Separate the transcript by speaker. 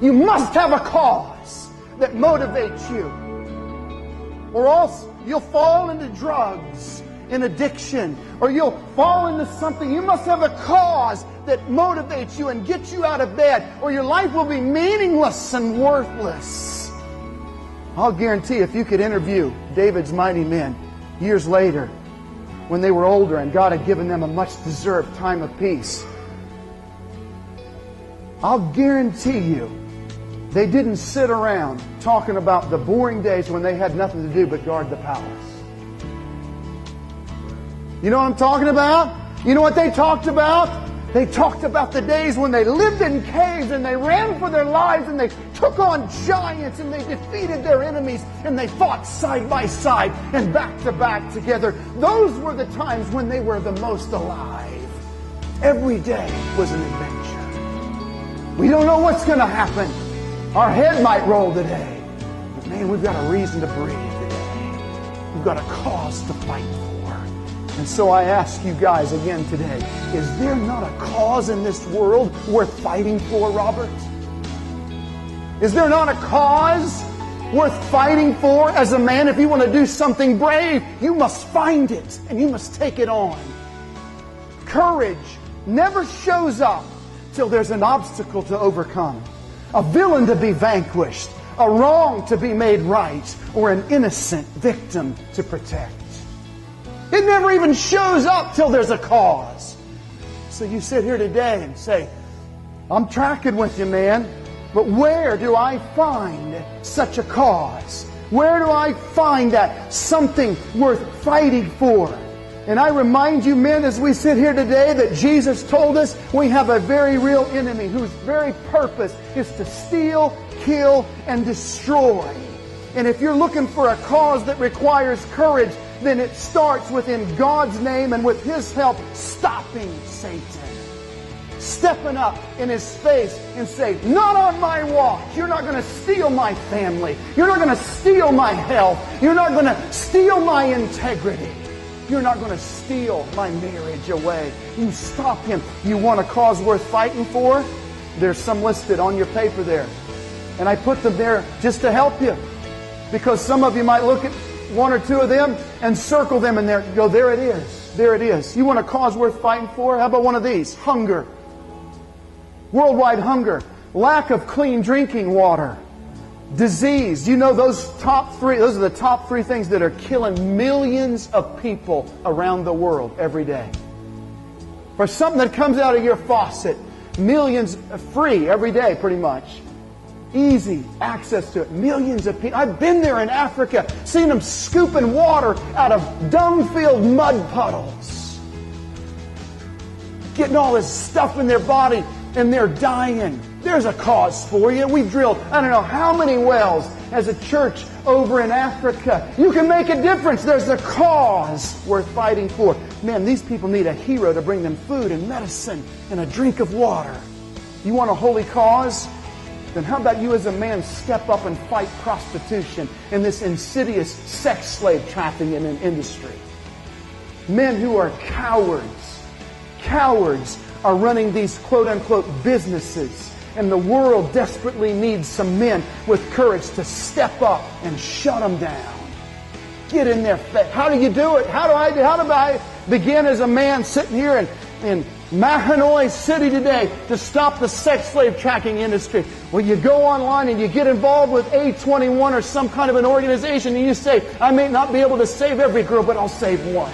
Speaker 1: You must have a cause that motivates you. Or else you'll fall into drugs and addiction. Or you'll fall into something. You must have a cause that motivates you and gets you out of bed. Or your life will be meaningless and worthless. I'll guarantee if you could interview David's mighty men years later, when they were older and God had given them a much-deserved time of peace, I'll guarantee you they didn't sit around talking about the boring days when they had nothing to do but guard the palace. You know what I'm talking about? You know what they talked about? They talked about the days when they lived in caves and they ran for their lives and they took on giants and they defeated their enemies and they fought side by side and back to back together. Those were the times when they were the most alive. Every day was an adventure. We don't know what's going to happen. Our head might roll today. But man, we've got a reason to breathe today. We've got a cause to fight for. And so I ask you guys again today, is there not a cause in this world worth fighting for, Robert? Is there not a cause worth fighting for as a man? If you want to do something brave, you must find it and you must take it on. Courage never shows up till there's an obstacle to overcome, a villain to be vanquished, a wrong to be made right, or an innocent victim to protect. It never even shows up till there's a cause. So you sit here today and say, I'm tracking with you, man, but where do I find such a cause? Where do I find that something worth fighting for? And I remind you, men, as we sit here today, that Jesus told us we have a very real enemy whose very purpose is to steal, kill, and destroy. And if you're looking for a cause that requires courage, then it starts within God's name and with His help stopping Satan. Stepping up in his face and say, not on my watch. You're not going to steal my family. You're not going to steal my health. You're not going to steal my integrity. You're not going to steal my marriage away. You stop him. You want a cause worth fighting for? There's some listed on your paper there. And I put them there just to help you. Because some of you might look at one or two of them and circle them in there and go, there it is. There it is. You want a cause worth fighting for? How about one of these? Hunger. Worldwide hunger. Lack of clean drinking water. Disease. You know those top three, those are the top three things that are killing millions of people around the world every day. For something that comes out of your faucet, millions free every day pretty much. Easy access to it. Millions of people. I've been there in Africa, seen them scooping water out of dung-filled mud puddles. Getting all this stuff in their body and they're dying. There's a cause for you. We've drilled I don't know how many wells as a church over in Africa. You can make a difference. There's a cause worth fighting for. Man, these people need a hero to bring them food and medicine and a drink of water. You want a holy cause? Then how about you as a man step up and fight prostitution and this insidious sex slave trafficking in an industry? Men who are cowards. Cowards are running these quote-unquote businesses. And the world desperately needs some men with courage to step up and shut them down. Get in their face. How do you do it? How do I begin as a man sitting here in Mahanoy City today to stop the sex slave trafficking industry? Well, you go online and you get involved with A21 or some kind of an organization and you say, I may not be able to save every girl, but I'll save one.